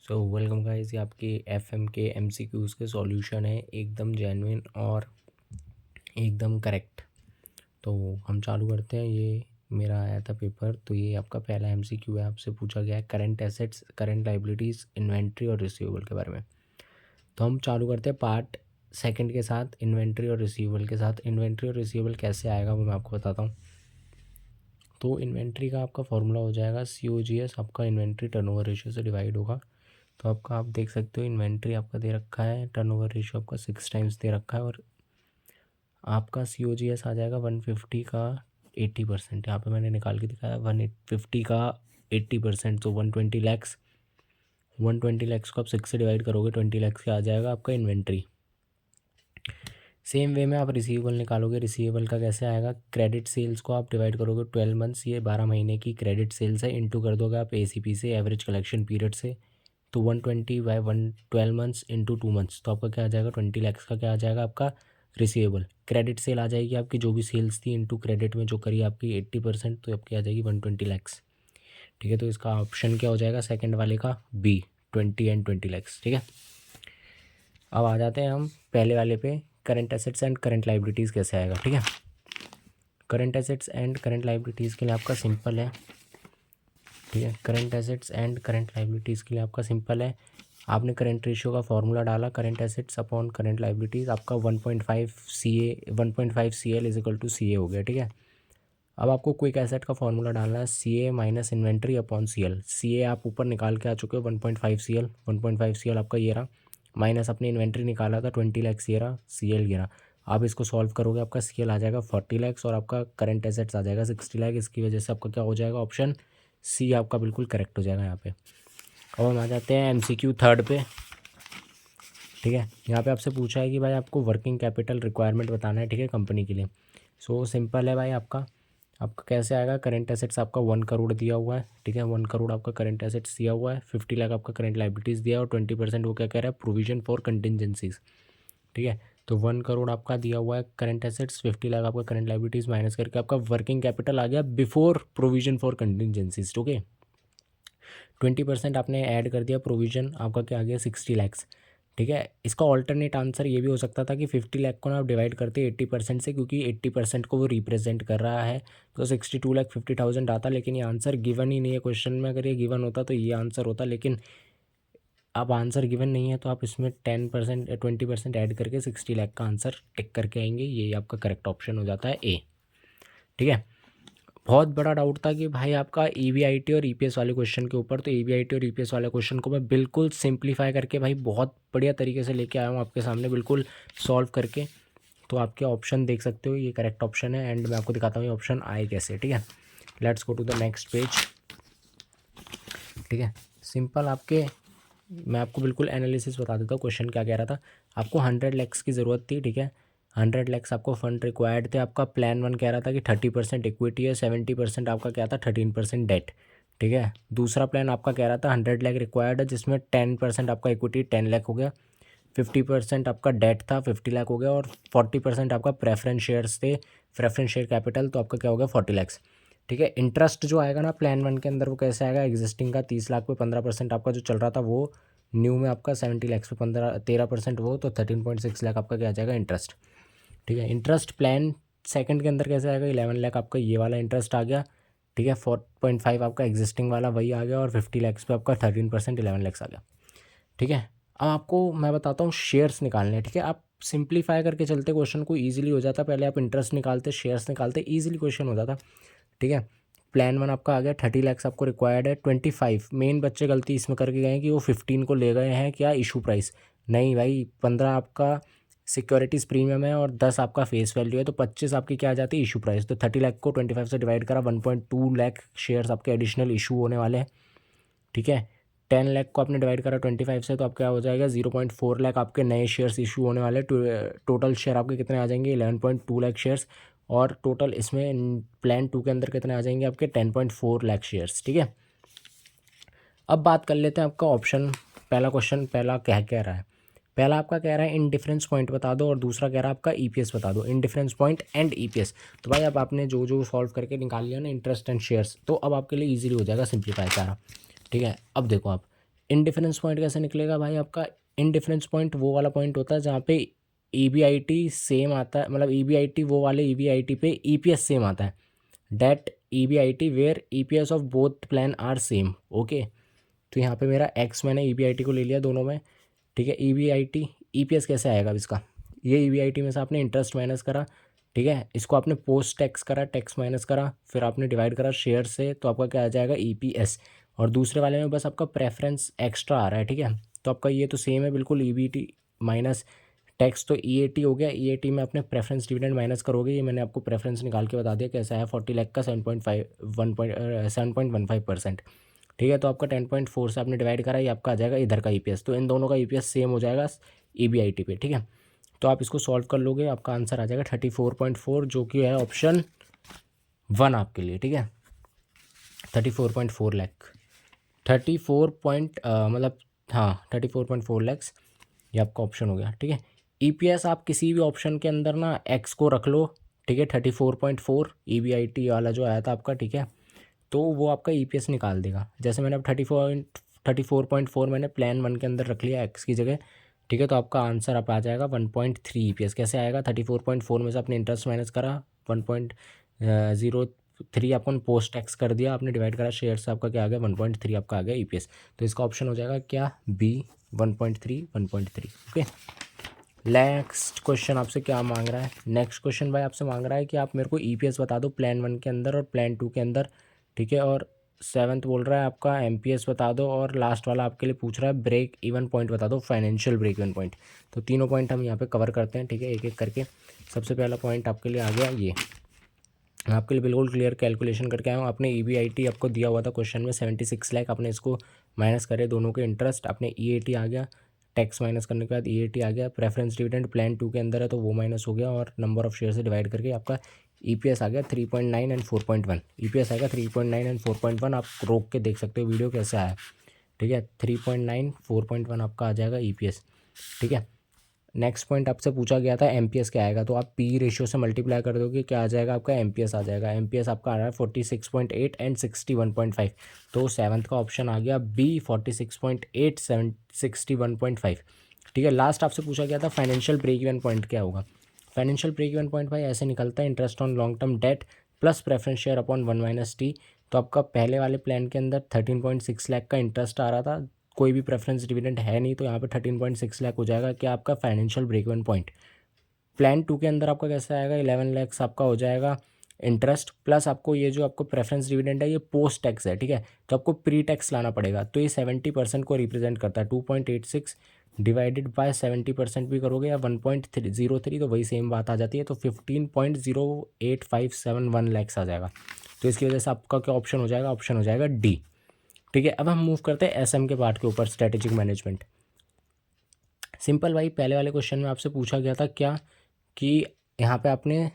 So welcome guys, ये आपके FM के एमसीक्यूज़ के सॉल्यूशन है, एकदम जेन्युइन और एकदम करेक्ट। तो हम चालू करते हैं। ये मेरा आया था पेपर, तो ये आपका पहला एमसीक्यू है। आपसे पूछा गया है current assets, current liabilities, inventory और रिसीवेबल के बारे में। तो हम चालू करते हैं पार्ट सेकंड के साथ, इन्वेंट्री और रिसीवेबल के साथ। इन्वेंट्री और रिसीवेबल कैसे आएगा वो मैं आपको बताता हूँ। तो इन्वेंट्री का आपका फॉर्मूला हो जाएगा COGS, आपका इन्वेंट्री टर्नओवर रेशियो से डिवाइड होगा। तो आपका आप देख सकते हो इन्वेंट्री आपका दे रखा है, टर्नओवर रेशियो आपका 6 टाइम्स दे रखा है, और आपका COGS आ जाएगा 150 का 80%। यहाँ पे मैंने निकाल के दिखाया 150 का 80%, तो 120 लैक्स। 120 लैक्स को आप 6 से डिवाइड करोगे, 20 लैक्स का आ जाएगा आपका इन्वेंट्री। सेम वे में आप रिसीवेबल निकालोगे। रिसीवेबल का कैसे आएगा, क्रेडिट सेल्स को आप डिवाइड करोगे 12 मंथ्स, ये 12 महीने की क्रेडिट सेल्स है, इंटू कर दोगे आप ACP से, एवरेज कलेक्शन पीरियड से। तो 120 बाय 12 मंथ्स इंटू 2 मंथ्स, तो आपका क्या आ जाएगा 20 लैक्स का क्या आ जाएगा आपका रिसीवेबल। क्रेडिट सेल आ जाएगी आपकी, जो भी सेल्स थी इंटू क्रेडिट में जो करी आपकी 80%, तो आपकी आ जाएगी 120 लैक्स। ठीक है, तो इसका ऑप्शन क्या हो जाएगा सेकंड वाले का, B, 20 एंड 20 लैक्स। ठीक है, अब आ जाते हैं हम पहले वाले पे, current assets and current liabilities कैसे आएगा। ठीक है, current assets and current liabilities के लिए आपका सिंपल है। ठीक है, current assets and current liabilities के लिए आपका सिंपल है। आपने करंट रेशियो का फॉर्मूला डाला, current assets upon current liabilities, आपका 1.5 CL is equal to CA हो गया। ठीक है, अब आपको क्विक एसेट का फॉर्मूला डालना है, CA minus inventory upon CL। CA आप ऊपर निकाल के आ चुके हो 1.5 CL, 1.5 CL आपका ये रहा, माइनस अपनी इन्वेंट्री निकाला था 20 लैक्स, ये रहा CL ये रहा। आप इसको सॉल्व करोगे, आपका CL आ जाएगा 40 लैक्स और आपका करंट एसेट्स आ जाएगा 60 लाख। इसकी वजह से आपका क्या हो जाएगा, ऑप्शन C आपका बिल्कुल करेक्ट हो जाएगा यहाँ पे। अब हम आ जाते हैं MCQ थर्ड पे। ठीक है, यहाँ पे आपसे पूछा है कि भाई आपको वर्किंग कैपिटल रिक्वायरमेंट बताना है। ठीक है, कंपनी के लिए। सो सिंपल है भाई, आपका कैसे आएगा, करंट एसेट्स आपका 1 करोड़ दिया हुआ है। ठीक है, 1 करोड़ आपका करंट एसेट्स दिया हुआ है, 50 लाख आपका करंट लाइबिलिटीज़ दिया है, और 20% वो क्या कह रहा है, प्रोविजन फॉर कंटिजेंसीज। ठीक है, तो 1 करोड़ आपका दिया हुआ है करंट एसेट्स, 50 लाख आपका करंट लाइबिलिटीज़, माइनस करके आपका वर्किंग कैपिटल आ गया before provision for contingencies. Okay, 20% आपने ऐड कर दिया प्रोविजन, आपका क्या आ गया 60 लैक्स। ठीक है, इसका ऑल्टरनेट आंसर ये भी हो सकता था कि 50 लाख को ना आप डिवाइड करते 80% से, क्योंकि 80% को वो रिप्रेजेंट कर रहा है, तो 62,50,000 आता। लेकिन ये आंसर गिवन ही नहीं है क्वेश्चन में। अगर ये गिवन होता तो ये आंसर होता, लेकिन अब आंसर गिवन नहीं है, तो आप इसमें 20% ऐड करके 60 लाख का आंसर टिक करके आएंगे। ये आपका करेक्ट ऑप्शन हो जाता है A। ठीक है, बहुत बड़ा डाउट था कि भाई आपका EBIT और EPS वाले क्वेश्चन के ऊपर, तो EBIT और EPS वाले क्वेश्चन को मैं बिल्कुल सिंप्लीफाई करके भाई बहुत बढ़िया तरीके से लेके आया हूँ आपके सामने, बिल्कुल सॉल्व करके। तो आपके ऑप्शन देख सकते हो, ये करेक्ट ऑप्शन है, एंड मैं आपको दिखाता हूँ ये ऑप्शन आए कैसे। ठीक है, let's go to the next page. ठीक है, सिंपल आपके, मैं आपको बिल्कुल एनालिसिस बता देता हूँ क्वेश्चन क्या कह रहा था। आपको 100 लैक्स की ज़रूरत थी। ठीक है, 100 लैक्स आपको फंड रिक्वायर्ड थे। आपका प्लान 1 कह रहा था कि 30% इक्विटी है, 70% आपका क्या था, 13% डेट। ठीक है, दूसरा प्लान आपका कह रहा था 100 लाख रिक्वायर्ड है, जिसमें 10% आपका इक्विटी 10 लाख हो गया, 50% आपका डेट था 50 लाख हो गया, और 40% आपका प्रेफरेंस शेयर्स थे, प्रेफरेंस शेयर कैपिटल, तो आपका क्या हो गया 40 लैक्स। ठीक है, इंटरेस्ट जो आएगा ना प्लान 1 के अंदर, वो कैसे आएगा, एग्जिस्टिंग का 30 लाख पे 15% आपका जो चल रहा था, वो न्यू में आपका 70 लैक्स पे 13% वो, तो 13.6 लाख आपका क्या आ जाएगा इंटरेस्ट। ठीक है, इंटरेस्ट प्लान सेकंड के अंदर कैसे आएगा, 11 लाख आपका ये वाला इंटरेस्ट आ गया। ठीक है, 4.5 आपका एग्जिस्टिंग वाला वही आ गया, और 50 लैक्स पे आपका 13% 11 लैक्स आ गया। ठीक है, अब आपको मैं बताता हूँ शेयर्स निकालने। ठीक है, आप सिंप्लीफाई करके चलते, क्वेश्चन को ईजिली हो जाता। पहले आप इंटरेस्ट निकालते, शेयर्स निकालते, ईजिली क्वेश्चन हो जाता। ठीक है, प्लान 1 आपका आ गया, 30 लैक्स आपको रिक्वायर्ड है। 25 मेन बच्चे गलती इसमें करके गए हैं कि वो 15 को ले गए हैं क्या, इशू प्राइस। नहीं भाई, 15 आपका सिक्योरिटीज़ प्रीमियम है और 10 आपका फेस वैल्यू है, तो 25 आपकी क्या आ जाती है, इशू प्राइस। तो 30 लाख को 25 से डिवाइड करा, 1.2 लाख शेयर्स आपके एडिशनल इशू होने वाले हैं। ठीक है, 10 लाख को आपने डिवाइड करा 25 से, तो आपका हो जाएगा 0.4 लाख आपके नए शेयर्स इशू होने वाले। टोटल शेयर आपके कितने आ जाएंगे, 11.2 लाख शेयर्स, और टोटल इसमें प्लान 2 के अंदर कितने आ जाएंगे आपके 10.4 लाख शेयर्स। ठीक है, अब बात कर लेते हैं आपका ऑप्शन, पहला क्वेश्चन पहला क्या कह रहा है। पहला आपका कह रहा है इन डिफरेंस पॉइंट बता दो, और दूसरा कह रहा है आपका EPS बता दो, in difference point and EPS। तो भाई अब आपने जो जो सॉल्व करके निकाल लिया ना इंटरेस्ट एंड शेयर्स, तो अब आपके लिए ईजिली हो जाएगा सिंप्लीफाई सारा। ठीक है, अब देखो आप इनडिफरेंस पॉइंट कैसे निकलेगा भाई? आपका इनडिफरेंस पॉइंट वो वाला पॉइंट होता है जहाँ पे EBIT सेम आता है, मतलब EBIT वो वाले EBIT पे EPS सेम आता है, that EBIT where EPS of both plan are same. Okay, तो यहाँ पे मेरा एक्स मैंने EBIT को ले लिया दोनों में, ठीक है। EBIT EPS कैसे आएगा अब इसका? ये EBIT में से आपने इंटरेस्ट माइनस करा, ठीक है, इसको आपने पोस्ट टैक्स करा, टैक्स माइनस करा, फिर आपने डिवाइड करा शेयर से, तो आपका क्या आ जाएगा? EPS। और दूसरे वाले में बस आपका प्रेफरेंस एक्स्ट्रा आ रहा है, ठीक है, तो आपका ये तो सेम है बिल्कुल, EBT माइनस टैक्स तो EAT हो गया, EAT में अपने प्रेफरेंस डिविडेंड माइनस करोगे, ये मैंने आपको प्रेफरेंस निकाल के बता दिया कैसा है, 40 लाख का 7.15%, ठीक है। तो आपका 10.4 से आपने डिवाइड करा, ये आपका आ जाएगा इधर का EPS, तो इन दोनों का EPS सेम हो जाएगा EBIT पे, ठीक है। तो आप इसको सॉल्व कर लोगे, आपका आंसर आ जाएगा 34.4, जो कि है ऑप्शन 1 आपके लिए, ठीक है। 34.4 लाख, 34 लैक्स, ये आपका ऑप्शन हो गया, ठीक है। EPS आप किसी भी ऑप्शन के अंदर ना एक्स को रख लो, ठीक है, 34.4 EBIT वाला जो आया था आपका, ठीक है, तो वो आपका EPS निकाल देगा। जैसे मैंने अब 34.4 मैंने प्लान 1 के अंदर रख लिया एक्स की जगह, ठीक है, तो आपका आंसर आप आ जाएगा 1.3 EPS। कैसे आएगा? 34.4 में से आपने इंटरेस्ट माइनस करा, 1.03 आपको पोस्ट टैक्स कर दिया, आपने डिवाइड करा शेयर से, आपका क्या आ गया? 1.3 आपका आ गया EPS। तो इसका ऑप्शन हो जाएगा क्या? B, 1.3। ओके, नेक्स्ट क्वेश्चन आपसे क्या मांग रहा है? नेक्स्ट क्वेश्चन भाई आपसे मांग रहा है कि आप मेरे को EPS बता दो प्लान 1 के अंदर और प्लान 2 के अंदर, ठीक है, और 7th बोल रहा है आपका MPS बता दो, और लास्ट वाला आपके लिए पूछ रहा है ब्रेक इवन पॉइंट बता दो, फाइनेंशियल ब्रेक इवन पॉइंट। तो तीनों पॉइंट हम यहाँ पे कवर करते हैं, ठीक है, एक एक करके। सबसे पहला पॉइंट आपके लिए आ गया, ये आपके लिए बिल्कुल क्लियर कैलकुलेशन करके आया हूँ। आपने EBIT आपको दिया हुआ था क्वेश्चन में 76 लाख, आपने इसको माइनस करे दोनों के इंटरेस्ट, आपने EAT आ गया, टैक्स माइनस करने के बाद EAT आ गया, प्रेफरेंस डिविडेंड प्लान 2 के अंदर है तो वो माइनस हो गया, और नंबर ऑफ शेयर से डिवाइड करके आपका EPS आ गया 3.9 एंड 4.1। EPS आएगा 3.9 एंड 4.1, आप रोक के देख सकते हो वीडियो कैसे आया, ठीक है। 3.9 4.1 आपका आ जाएगा EPS, ठीक है। नेक्स्ट पॉइंट आपसे पूछा गया था MPS क्या आएगा, तो आप P रेशियो से मल्टीप्लाई कर दोगे, क्या आ जाएगा आपका? MPS आ जाएगा। MPS आपका आ रहा है 46.8 एंड 61.5, तो 7th का ऑप्शन आ गया B, 46.8 61.5, ठीक है। लास्ट आपसे पूछा गया था फाइनेंशियल ब्रेक इवन पॉइंट क्या होगा। फाइनेंशियल ब्रेक इवन पॉइंट भाई ऐसे निकलता है, interest on long term debt plus preference share upon 1 - T। तो आपका पहले वाले प्लान के अंदर 13.6 लाख का इंटरेस्ट आ रहा था, कोई भी प्रेफरेंस डिविडेंड है नहीं, तो यहाँ पे 13.6 लाख हो जाएगा क्या आपका financial break even point. Plan 2 के अंदर आपका कैसा आएगा? 11 लाख आपका हो जाएगा इंटरेस्ट, प्लस आपको ये जो आपको प्रेफरेंस डिविडेंड है ये पोस्ट टैक्स है, ठीक है, तो आपको प्री टैक्स लाना पड़ेगा। तो ये 70% को रिप्रेजेंट करता है, 2.86 डिवाइडेड बाय 70% भी करोगे या 1.03, तो वही सेम बात आ जाती है, तो 15.08571 लैक्स आ जाएगा। तो इसकी वजह से आपका क्या ऑप्शन हो जाएगा? ऑप्शन हो जाएगा D, ठीक है। अब हम मूव करते हैं SM के पार्ट के ऊपर, स्ट्रेटेजिक मैनेजमेंट। सिंपल भाई, पहले वाले क्वेश्चन में आपसे पूछा गया था क्या कि यहाँ पे आपने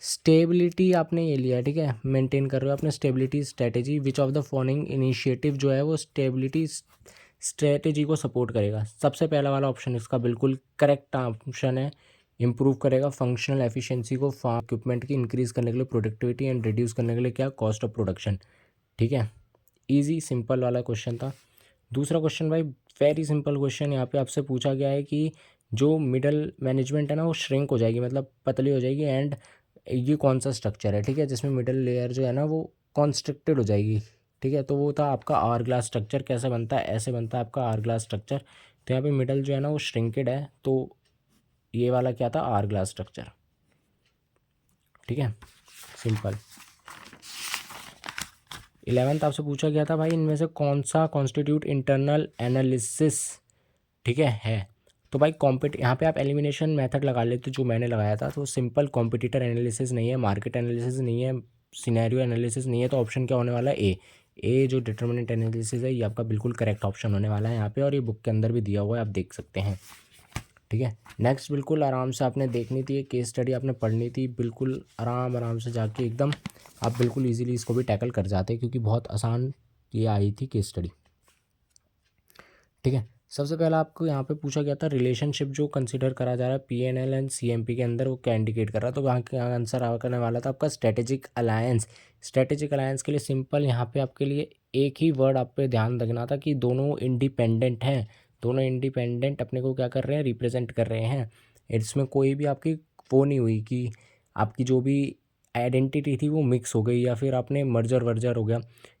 स्टेबिलिटी आपने ये लिया, ठीक है, मेंटेन कर रहे हो आपने stability strategy, which of the following initiative जो है वो स्टेबिलिटी स्ट्रेटेजी को सपोर्ट करेगा। सबसे पहला वाला ऑप्शन इसका बिल्कुल करेक्ट ऑप्शन है, इंप्रूव करेगा फंक्शनल एफिशिएंसी को फार्म इक्विपमेंट की इंक्रीज करने के लिए, प्रोडक्टिविटी एंड रिड्यूस करने के लिए क्या? कॉस्ट ऑफ प्रोडक्शन, ठीक है। इजी सिंपल वाला क्वेश्चन था। दूसरा क्वेश्चन भाई वेरी सिंपल क्वेश्चन, यहाँ पे आपसे पूछा गया है कि जो मिडल मैनेजमेंट है ना वो श्रिंक हो जाएगी, मतलब पतली हो जाएगी, एंड ये कौन सा स्ट्रक्चर है, ठीक है, जिसमें मिडल लेयर जो है ना वो कॉन्स्ट्रिक्टेड हो जाएगी, ठीक है। तो वो था आपका आर ग्लास स्ट्रक्चर। कैसे बनता है? ऐसे बनता है आपका आर ग्लास स्ट्रक्चर। तो यहाँ पे मिडल जो है ना वो श्रिंकेड है, तो ये वाला क्या था? आर ग्लास स्ट्रक्चर, ठीक है, सिंपल। 11th आपसे पूछा गया था भाई इनमें से कौन सा कॉन्स्टिट्यूट इंटरनल एनालिसिस, ठीक है। तो भाई यहाँ पे आप एलिमिनेशन मेथड लगा लेते जो मैंने लगाया था, तो सिंपल कॉम्पिटिटर एनालिसिस नहीं है, मार्केट एनालिसिस नहीं है, सिनेरियो एनालिसिस नहीं है, तो ऑप्शन क्या होने वाला है? ए जो डिटर्मिनेंट एनालिसिस है ये आपका बिल्कुल करेक्ट ऑप्शन होने वाला है यहाँ पे, और ये बुक के अंदर भी दिया हुआ है, आप देख सकते हैं, ठीक है। नेक्स्ट बिल्कुल आराम से आपने देखनी थी, केस स्टडी आपने पढ़नी थी, बिल्कुल आराम से जाके एकदम आप बिल्कुल इजीली इसको भी टैकल कर जाते, क्योंकि बहुत आसान ये आई थी केस स्टडी, ठीक है। सबसे पहला आपको यहाँ पे पूछा गया था रिलेशनशिप जो कंसिडर करा जा रहा है पीएनएल एंड सीएमपी के अंदर, वो क्या इंडिकेट कर रहा है, तो वहाँ का आंसर करने वाला था आपका स्ट्रेटेजिक अलायंस। स्ट्रेटेजिक अलायंस के लिए सिंपल यहाँ पे आपके लिए एक ही वर्ड आप पे ध्यान रखना था कि दोनों इंडिपेंडेंट हैं, दोनों इंडिपेंडेंट अपने को क्या कर रहे हैं, रिप्रेजेंट कर रहे हैं। इसमें कोई भी आपकी वो नहीं हुई कि आपकी जो भी आइडेंटिटी थी वो मिक्स हो गई या फिर आपने मर्जर वर्जर हो गया।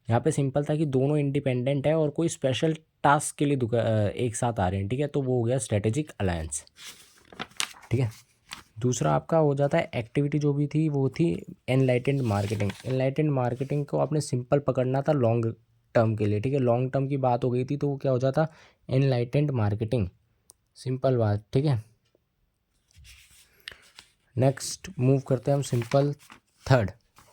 यहाँ पे सिंपल था कि दोनों इंडिपेंडेंट है और कोई स्पेशल टास्क के लिए एक साथ आ रहे हैं, ठीक है, तो वो हो गया स्ट्रेटेजिक अलायंस। ठीक है, दूसरा आपका हो जाता है एक्टिविटी जो भी थी वो थी एनलाइटेंड मार्केटिंग। एनलाइटेंड मार्केटिंग को आपने सिंपल पकड़ना था लॉन्ग टर्म के लिए, ठीक है, लॉन्ग टर्म की बात हो गई थी तो वो क्या हो जाता एनलाइटेंड मार्केटिंग, सिंपल बात। ठीक है, नेक्स्ट मूव करते हैं हम सिंपल थर्ड।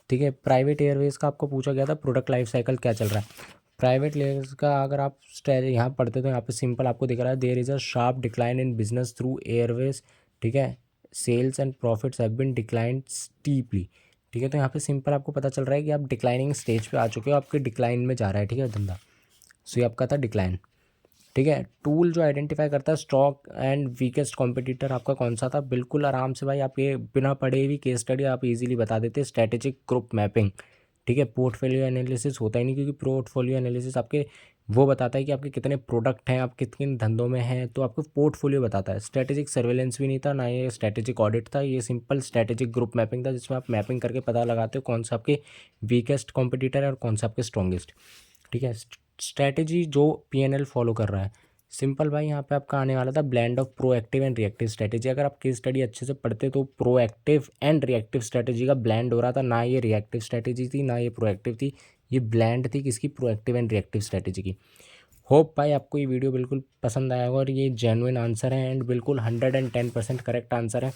ठीक है, प्राइवेट एयरवेज का आपको पूछा गया था प्रोडक्ट लाइफ साइकिल क्या चल रहा है। प्राइवेट एयरवेज का अगर आप यहाँ पढ़ते तो यहाँ पे सिंपल आपको दिख रहा है there is a sharp decline in business through airways. ठीक है, sales and profits have been declined steeply. ठीक है, तो यहाँ पे सिंपल आपको पता चल रहा है कि आप डिक्लाइनिंग स्टेज पे आ चुके हो, आपके डिक्लाइन में जा रहा है, ठीक है, धंधा। सो ये आपका था डिक्लाइन। ठीक है, टूल जो आइडेंटिफाई करता है स्टॉक एंड वीकेस्ट कॉम्पिटिटर आपका कौन सा था, बिल्कुल आराम से भाई आप ये बिना पढ़े हुई केस स्टडी आप इजीली बता देते, स्ट्रेटेजिक ग्रुप मैपिंग। ठीक है, पोर्टफोलियो एनालिसिस होता ही नहीं क्योंकि पोर्टफोलियो एनालिसिस आपके वो बताता है कि आपके कितने प्रोडक्ट हैं, आप कितने धंधों में हैं, तो आपको पोर्टफोलियो बताता है। स्ट्रेटेजिक सर्वेलेंस भी नहीं था, ना ये स्ट्रेटेजिक ऑडिट था, ये सिंपल स्ट्रेटेजिक ग्रुप मैपिंग था जिसमें आप मैपिंग करके पता लगाते हो कौन सा आपके वीकेस्ट कॉम्पिटिटर है और कौन सा आपके स्ट्रॉन्गेस्ट। ठीक है, स्ट्रैटेजी जो पीएनएल फॉलो कर रहा है, सिंपल भाई यहाँ पे आपका आने वाला था blend of proactive and reactive strategy. अगर आप केस स्टडी अच्छे से पढ़ते तो प्रोएक्टिव एंड रिएक्टिव स्ट्रैटेजी का ब्लेंड हो रहा था, ना ये रिएक्टिव स्ट्रैटेजी थी ना ये प्रोएक्टिव थी, ये ब्लेंड थी किसकी, प्रोएक्टिव एंड रिएक्टिव स्ट्रैटेजी की। होप भाई आपको ये वीडियो बिल्कुल पसंद आया होगा और ये जेन्युइन आंसर है एंड बिल्कुल 110% करेक्ट आंसर है।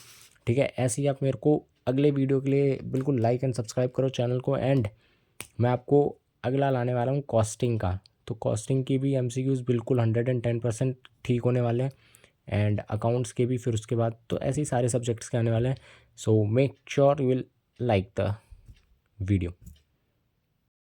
ठीक है, ऐसे ही आप मेरे को अगले वीडियो के लिए बिल्कुल लाइक एंड सब्सक्राइब करो चैनल को। एंड मैं आपको अगला लाने वाला हूँ कॉस्टिंग का, तो कॉस्टिंग की भी एमसीक्यूज़ बिल्कुल 110% ठीक होने वाले हैं एंड अकाउंट्स के भी फिर उसके बाद, तो ऐसे ही सारे सब्जेक्ट्स के आने वाले हैं। So make sure you will like the video.